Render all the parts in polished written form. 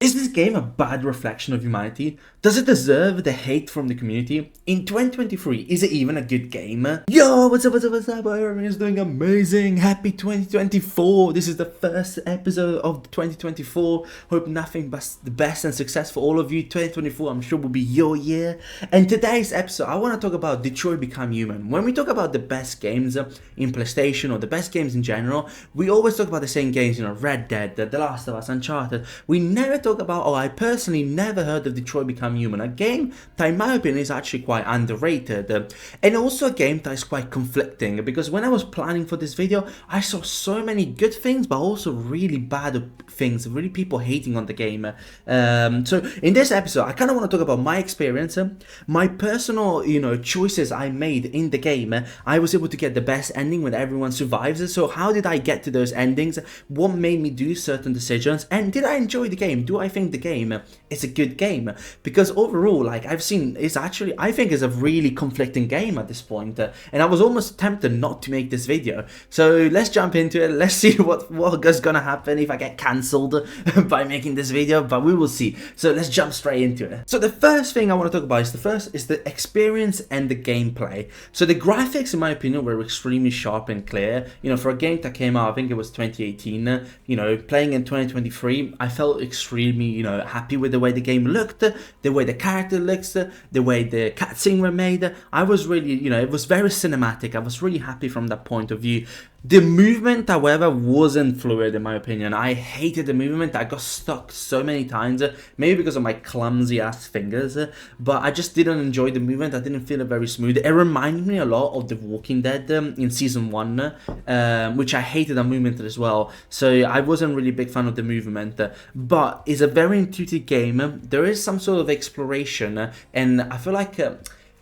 Is this game a bad reflection of humanity? Does it deserve the hate from the community? In 2023, is it even a good game? Yo, what's up, everyone's doing amazing. Happy 2024. This is the first episode of 2024. Hope nothing but the best and success for all of you. 2024, I'm sure, will be your year. And today's episode, I want to talk about Detroit Become Human. When we talk about the best games in PlayStation or the best games in general, we always talk about the same games, Red Dead, The Last of Us, Uncharted. We never talk about, or I personally never heard of Detroit Become Human, a game that in my opinion is actually quite underrated, and also a game that is quite conflicting, because when I was planning for this video, I saw so many good things, but also really bad things, really people hating on the game. So in this episode, I kind of want to talk about my experience, my personal, choices I made in the game. I was able to get the best ending when everyone survives. So how did I get to those endings? What made me do certain decisions? And did I enjoy the game? Do I think the game is a good game? Because overall, like I've seen, I think it's a really conflicting game at this point. And I was almost tempted not to make this video. So let's jump into it. Let's see what is gonna happen if I get cancelled by making this video, but we will see. So let's jump straight into it. So the first thing I want to talk about is the experience and the gameplay. So the graphics, in my opinion, were extremely sharp and clear. For a game that came out, I think it was 2018, playing in 2023, I felt extremely, happy with the way the game looked, the way the character looks, the way the cutscenes were made. I was really, it was very cinematic. I was really happy from that point of view. The movement, however, wasn't fluid in my opinion. I hated the movement. I got stuck so many times, maybe because of my clumsy ass fingers, but I just didn't enjoy the movement. I didn't feel it very smooth. It reminded me a lot of The Walking Dead in season 1, which I hated the movement as well. So I wasn't really a big fan of the movement, but it's a very intuitive game. There is some sort of exploration, and I feel like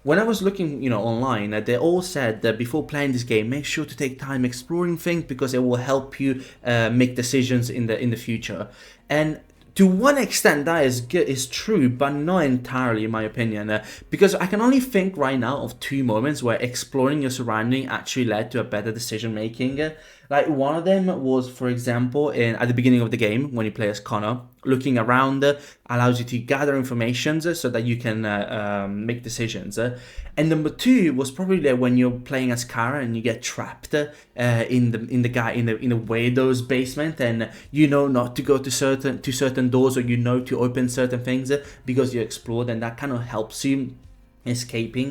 when I was looking, online, they all said that before playing this game, make sure to take time exploring things because it will help you make decisions in the future. And to one extent, that is true, but not entirely, in my opinion, because I can only think right now of 2 moments where exploring your surrounding actually led to a better decision making. Like one of them was, for example, at the beginning of the game when you play as Connor. Looking around allows you to gather information so that you can make decisions. And number 2 was probably when you're playing as Kara and you get trapped in the Widow's basement, and not to go to certain doors, or to open certain things because you explored, and that kind of helps you escaping.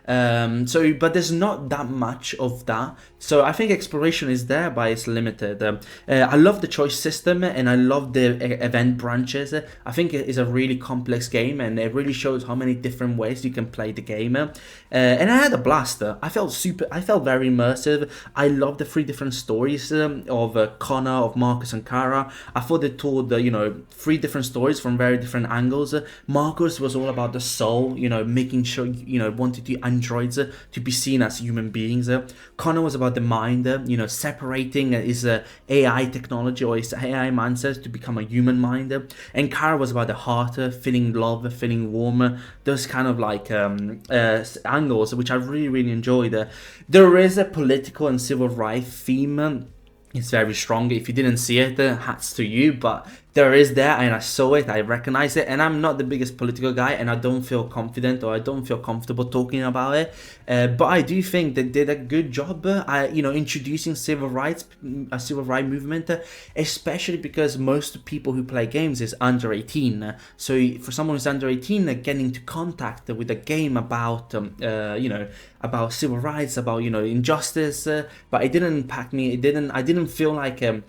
But there's not that much of that, so I think exploration is there, but it's limited. I love the choice system, and I love the event branches. I think it is a really complex game, and it really shows how many different ways you can play the game, and I had a blast. I felt very immersive. I love the 3 different stories of Connor, of Markus and Kara. I thought they told 3 different stories from very different angles. Markus was all about the soul, making sure wanted the androids to be seen as human beings. Connor was about the mind, separating his AI technology or his AI mindset to become a human mind. And Kara was about the heart, feeling love, feeling warm, those kind of like angles, which I really enjoyed. There is a political and civil rights theme. It's very strong. If you didn't see it, hats to you, but there is there, and I saw it, I recognize it, and I'm not the biggest political guy, and I don't feel confident, or I don't feel comfortable talking about it, but I do think they did a good job, introducing a civil rights movement, especially because most people who play games is under 18, so for someone who's under 18, getting into contact with a game about, about civil rights, about, injustice, but it didn't impact me, I didn't feel like it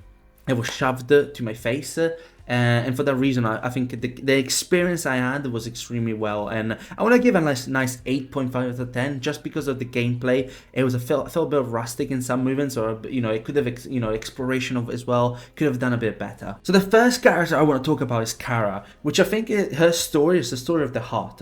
was shoved to my face. And for that reason, I think the experience I had was extremely well, and I want to give a nice 8.5 out of 10 just because of the gameplay. It was felt a bit rustic in some movements, or it could have exploration of as well could have done a bit better. So the first character I want to talk about is Kara, which I think her story is the story of the heart.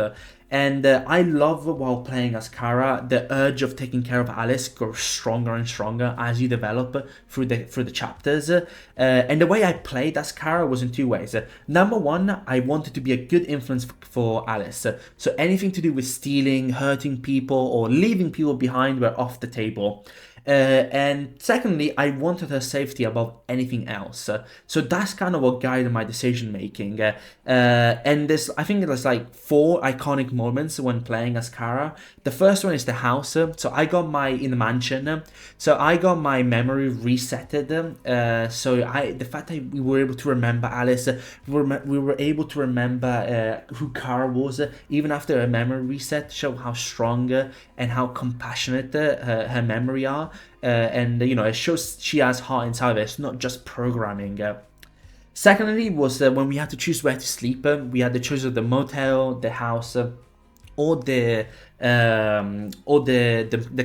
And I love, while playing as Kara, the urge of taking care of Alice grows stronger and stronger as you develop through the chapters. And the way I played as Kara was in 2 ways. Number 1, I wanted to be a good influence for Alice. So anything to do with stealing, hurting people, or leaving people behind were off the table. And secondly, I wanted her safety above anything else. So that's kind of what guided my decision making. And I think there's like 4 iconic moments when playing as Kara. The first one is the house. So I got in the mansion. So I got my memory resetted. So the fact that we were able to remember Alice, we were able to remember who Kara was, even after a memory reset, show how strong and how compassionate her memory are. And it shows she has heart inside of it. It's not just programming. Secondly was when we had to choose where to sleep. We had the choice of the motel, the house, or the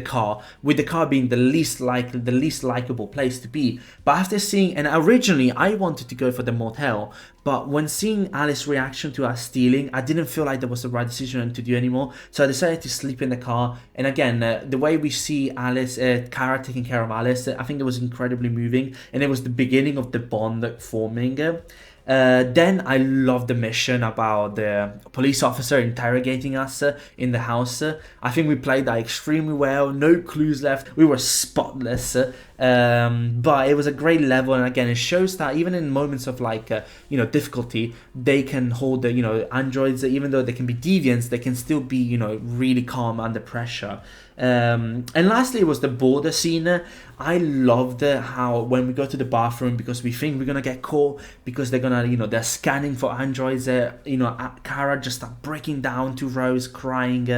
car, with the car being the least likable place to be. But after seeing, and originally I wanted to go for the motel, but when seeing Alice's reaction to us stealing, I didn't feel like that was the right decision to do anymore. So I decided to sleep in the car. And again, the way we see Kara taking care of Alice, I think it was incredibly moving, and it was the beginning of the bond forming. Then I love the mission about the police officer interrogating us in the house. I think we played that extremely well. No clues left. We were spotless. But it was a great level, and again, it shows that even in moments of difficulty, they can hold the androids, even though they can be deviants, they can still be really calm under pressure. And lastly was the border scene. I loved how when we go to the bathroom, because we think we're gonna get caught, because they're gonna they're scanning for androids. Kara just start breaking down to Rose, crying.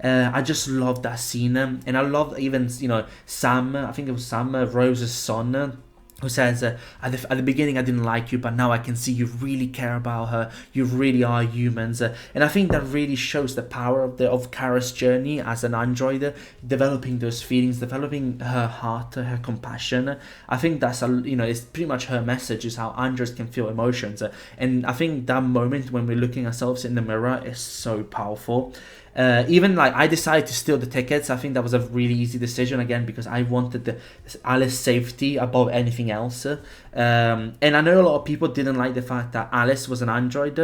I just loved that scene, and I loved even Sam. I think it was Sam, Rose's son, who says, at the beginning I didn't like you, but now I can see you really care about her. You really are humans. And I think that really shows the power of Kara's journey as an android, developing those feelings, developing her heart, her compassion. I think that's it's pretty much her message, is how androids can feel emotions. And I think that moment when we're looking ourselves in the mirror is so powerful. Even I decided to steal the tickets. I think that was a really easy decision, again, because I wanted the Alice safety above anything else. And I know a lot of people didn't like the fact that Alice was an android,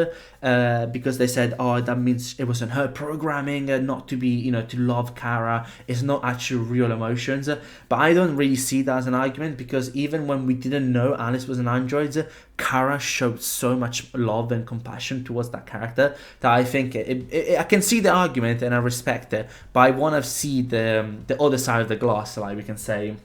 because they said, oh, that means it wasn't her programming, not to be, to love Kara. It's not actual real emotions. But I don't really see that as an argument, because even when we didn't know Alice was an android, Kara showed so much love and compassion towards that character that I think I can see the argument and I respect it, but I want to see the other side of the glass, like we can say.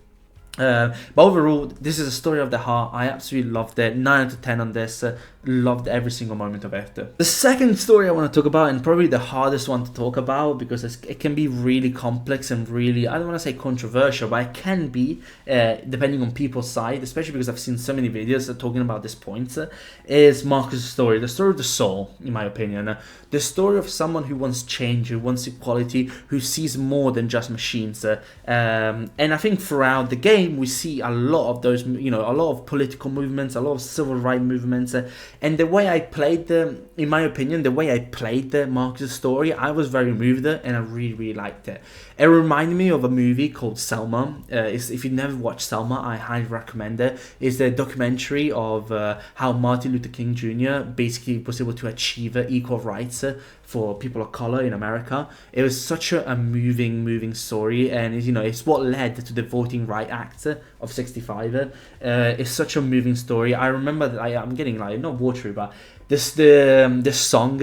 But overall, this is a story of the heart. I absolutely loved it. 9 out of 10 on this. Loved every single moment of it. The second story I want to talk about, and probably the hardest one to talk about, because it can be really complex and really, I don't want to say controversial, but it can be, depending on people's side, especially because I've seen so many videos talking about this point, is Markus' story. The story of the soul, in my opinion. The story of someone who wants change, who wants equality, who sees more than just machines. And I think throughout the game, we see a lot of those, a lot of political movements, a lot of civil rights movements. And the way I played in my opinion, the way I played the Markus' story, I was very moved and I really, really liked it. It reminded me of a movie called Selma. If you've never watched Selma, I highly recommend it. It's the documentary of how Martin Luther King Jr. basically was able to achieve equal rights for people of color in America. It was such a moving story, and it's what led to the Voting Rights Act of '65. It's such a moving story. I remember that I'm getting not watery, but the song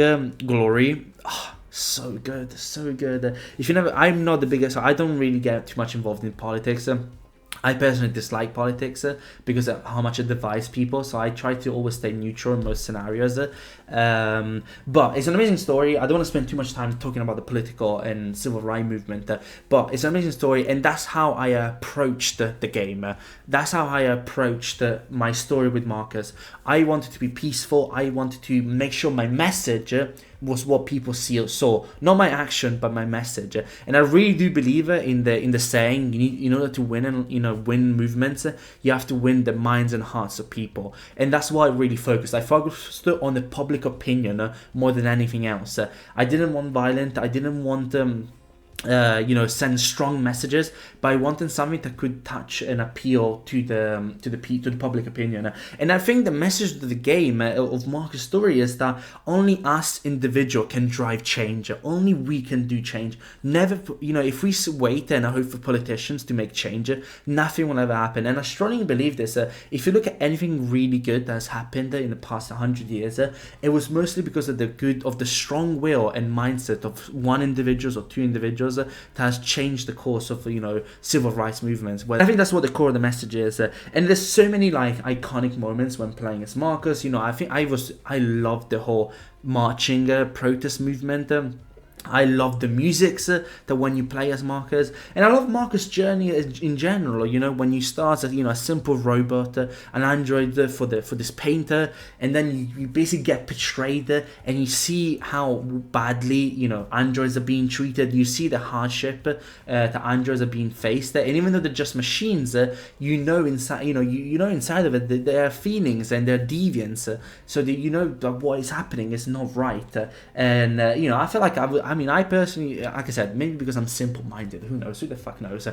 Glory. So good. If you never, I'm not the biggest. I don't really get too much involved in politics. I personally dislike politics because of how much it divides people, so I try to always stay neutral in most scenarios. But it's an amazing story. I don't want to spend too much time talking about the political and civil rights movement, but it's an amazing story, and that's how I approached the game. That's how I approached my story with Markus. I wanted to be peaceful. I wanted to make sure my message was what people saw, not my action, but my message. And I really do believe in the saying, in order to win and win movements, you have to win the minds and hearts of people. And that's why I really focused. I focused on the public opinion more than anything else. I didn't want violence. I didn't want send strong messages, but I wanted something that could touch and appeal to the public opinion. And I think the message of the game of Markus' story is that only us individual can drive change. Only we can do change. Never, if we wait and hope for politicians to make change, nothing will ever happen. And I strongly believe this. If you look at anything really good that has happened in the past 100 years, it was mostly because of the strong will and mindset of one individual or two individuals that has changed the course of civil rights movements. Well, I think that's what the core of the message is, and there's so many like iconic moments when playing as Markus. I think I loved the whole marching protest movement. I love the music that when you play as Markus, and I love Markus' journey in general. When you start as a simple robot, an android for this painter, and then you basically get betrayed, and you see how badly androids are being treated. You see the hardship that androids are being faced, and even though they're just machines, inside inside of it that there are feelings and they're deviants, so that that what is happening is not right, and I feel like I personally, like I said, maybe because I'm simple-minded, who knows, who the fuck knows,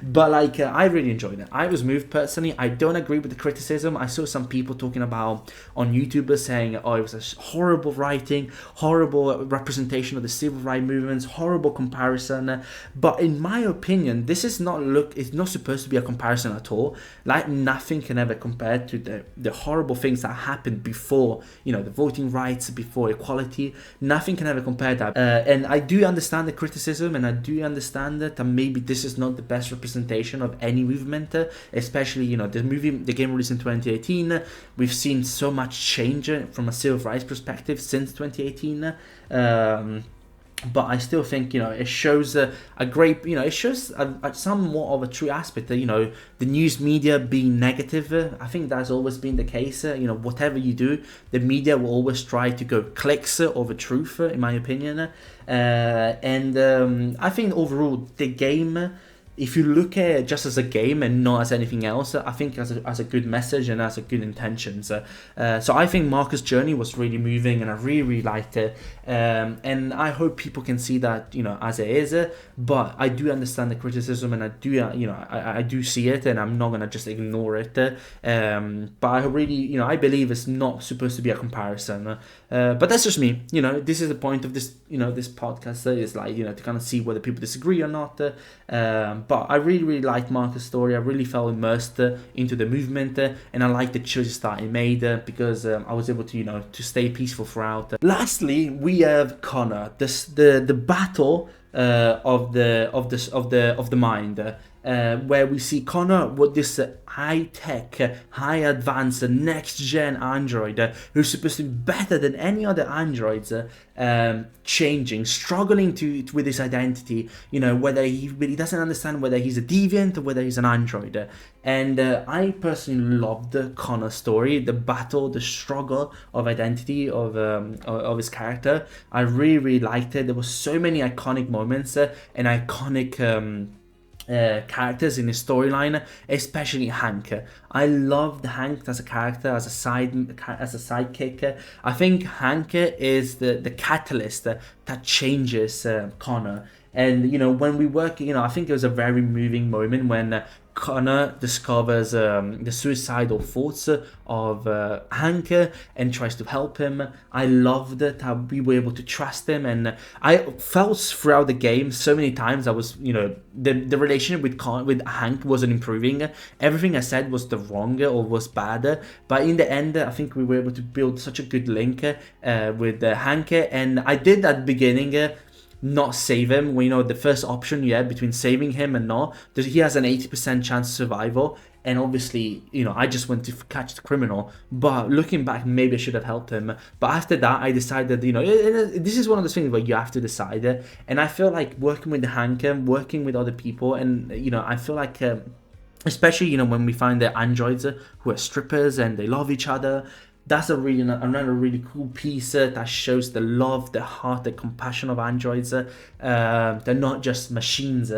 but I really enjoyed it. I was moved personally. I don't agree with the criticism. I saw some people talking about on YouTube saying, oh, it was a horrible writing, horrible representation of the civil rights movements, horrible comparison, but in my opinion, this is it's not supposed to be a comparison at all. Like, nothing can ever compare to the horrible things that happened before, the voting rights, before equality. Nothing can ever compare that. And I do understand the criticism, and I do understand that maybe this is not the best representation of any movement, especially, the game released in 2018. We've seen so much change from a civil rights perspective since 2018. But I still think, it shows it shows somewhat of a true aspect that, the news media being negative. I think that's always been the case. Whatever you do, the media will always try to go clicks over truth, in my opinion. And I think overall, the game, if you look at it just as a game and not as anything else, I think as a good message and as a good intentions. So I think Markus' journey was really moving, and I really, really liked it. And I hope people can see that, as it is. But I do understand the criticism, and I do, I do see it, and I'm not gonna just ignore it. But I really, I believe it's not supposed to be a comparison. But that's just me. This is the point of this, this podcast is to kind of see whether people disagree or not. But I really, really liked Markus' story. I really felt immersed into the movement, and I liked the choices that he made because I was able to, to stay peaceful throughout. Lastly, we have Connor, the battle of the mind. Where we see Connor with this high-tech, high-advanced, next-gen android who's supposed to be better than any other androids, changing, struggling with his identity, whether he doesn't understand whether he's a deviant or whether he's an android. And I personally loved Connor's story, the battle, the struggle of identity of his character. I really, really liked it. There were so many iconic moments and iconic characters in his storyline, especially Hank. I loved Hank as a character, as a sidekick. I think Hank is the catalyst that changes Connor. And when we work, I think it was a very moving moment when Connor discovers the suicidal thoughts of Hank and tries to help him. I loved it, how we were able to trust him, and I felt throughout the game so many times I was, the relationship with Hank wasn't improving. Everything I said was the wrong or was bad, but in the end, I think we were able to build such a good link with Hank, and I did at the beginning. Not save him. The first option you had between saving him and not, he has an 80% chance of survival, and obviously, I just went to catch the criminal, but looking back, maybe I should have helped him. But after that, I decided, this is one of those things where you have to decide, and I feel like working with Hank, working with other people, and, I feel like, especially, when we find the androids who are strippers and they love each other, that's another really cool piece that shows the love, the heart, the compassion of androids. They're not just machines.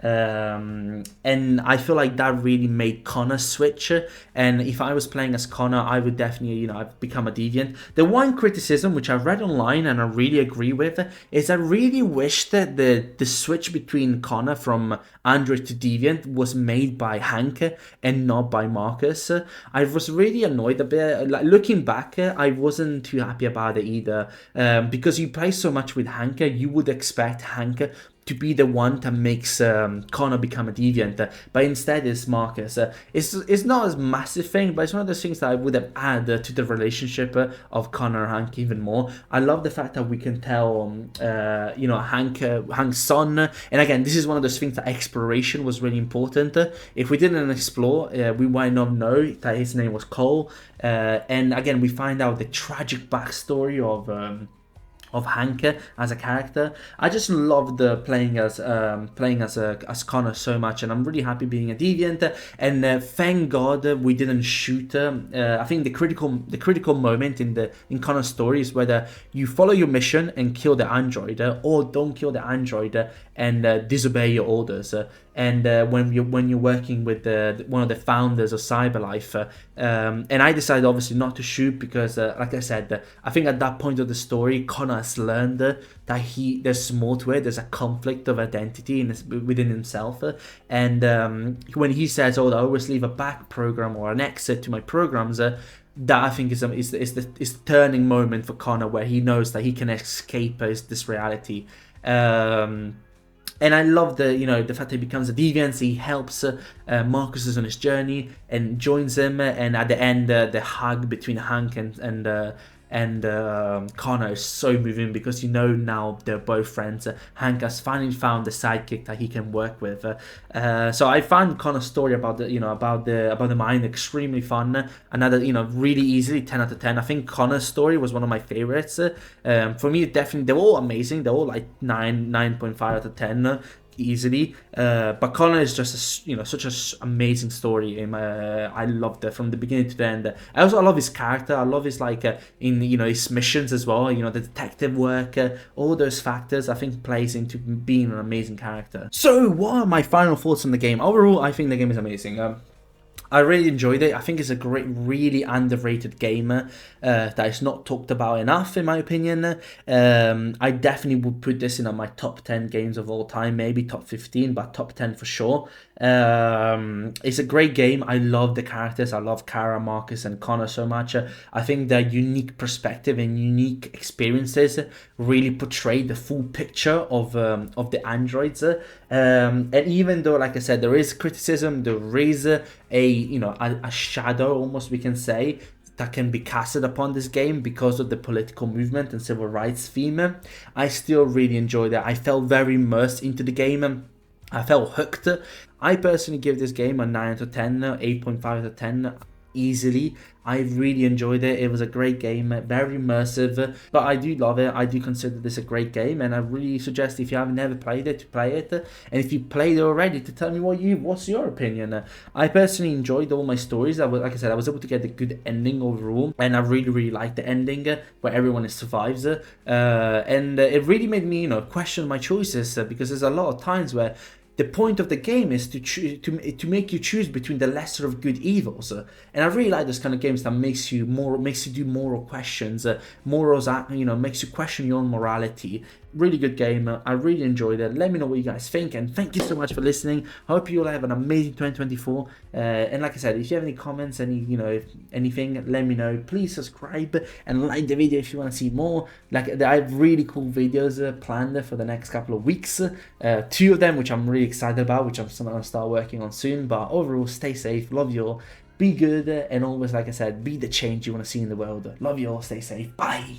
And I feel like that really made Connor switch. And if I was playing as Connor, I would definitely, I've become a deviant. The one criticism which I read online and I really agree with is I really wish that the switch between Connor from Android to deviant was made by Hank and not by Markus. I was really annoyed a bit. Like, looking back, I wasn't too happy about it either, because you play so much with Hank, you would expect Hank to be the one that makes Connor become a deviant, but instead it's Markus. It's not a massive thing, but it's one of those things that I would have added to the relationship of Connor and Hank even more. I love the fact that we can tell, Hank's son, and again, this is one of those things that exploration was really important. If we didn't explore, we might not know that his name was Cole, and again, we find out the tragic backstory of Hank as a character. I just loved playing as Connor so much, and I'm really happy being a deviant. And thank God we didn't shoot. I think the critical moment in Connor's story is whether you follow your mission and kill the android, or don't kill the android and disobey your orders. And when you're working with one of the founders of Cyberlife, and I decided obviously not to shoot because, like I said, I think at that point of the story, Connor has learned that there's more to it. There's a conflict of identity within himself, and when he says, "Oh, I always leave a back program or an exit to my programs," that I think is the turning moment for Connor, where he knows that he can escape this reality. And I love the fact that he becomes a deviant. He helps Markus on his journey and joins him. And at the end, the hug between Hank and Connor is so moving, because now they're both friends. Hank has finally found the sidekick that he can work with. So I found Connor's story about the mind extremely fun. Another really easily 10 out of 10. I think Connor's story was one of my favorites. For me, definitely they're all amazing. They're all like 9.5 out of 10. Easily, but Connor is just such an amazing story. I loved it from the beginning to the end. I love his character. I love his in his missions as well. The detective work, all those factors I think plays into being an amazing character. So what are my final thoughts on the game? Overall, I think the game is amazing. I really enjoyed it. I think it's a great, really underrated game that is not talked about enough, in my opinion. I definitely would put this in on my top 10 games of all time, maybe top 15, but top 10 for sure. It's a great game. I love the characters. I love Kara, Markus, and Connor so much. I think their unique perspective and unique experiences really portray the full picture of the androids. And even though, like I said, there is criticism, there is a shadow, almost we can say, that can be casted upon this game because of the political movement and civil rights theme, I still really enjoyed it. I felt very immersed into the game. I felt hooked. I personally give this game a 9 out of 10, 8.5 out of 10. Easily. I really enjoyed it. It was a great game, very immersive, but I do love it. I do consider this a great game, and I really suggest, if you have never played it, to play it, and if you played it already, to tell me what's your opinion. I personally enjoyed all my stories. Like I said, I was able to get a good ending overall, and I really liked the ending where everyone survives, and it really made me question my choices, because there's a lot of times where the point of the game is to make you choose between the lesser of good evils, and I really like those kind of games that makes you do moral questions, morals, makes you question your own morality. Really good game. I really enjoyed it. Let me know what you guys think, and thank you so much for listening. I hope you all have an amazing 2024. And like I said, if you have any comments, anything, let me know. Please subscribe and like the video if you want to see more. Like, I have really cool videos planned for the next couple of weeks. 2 of them which I'm really excited about, which I'm going to start working on soon. But overall, stay safe. Love you all. Be good, and always, like I said, be the change you want to see in the world. Love you all. Stay safe. Bye.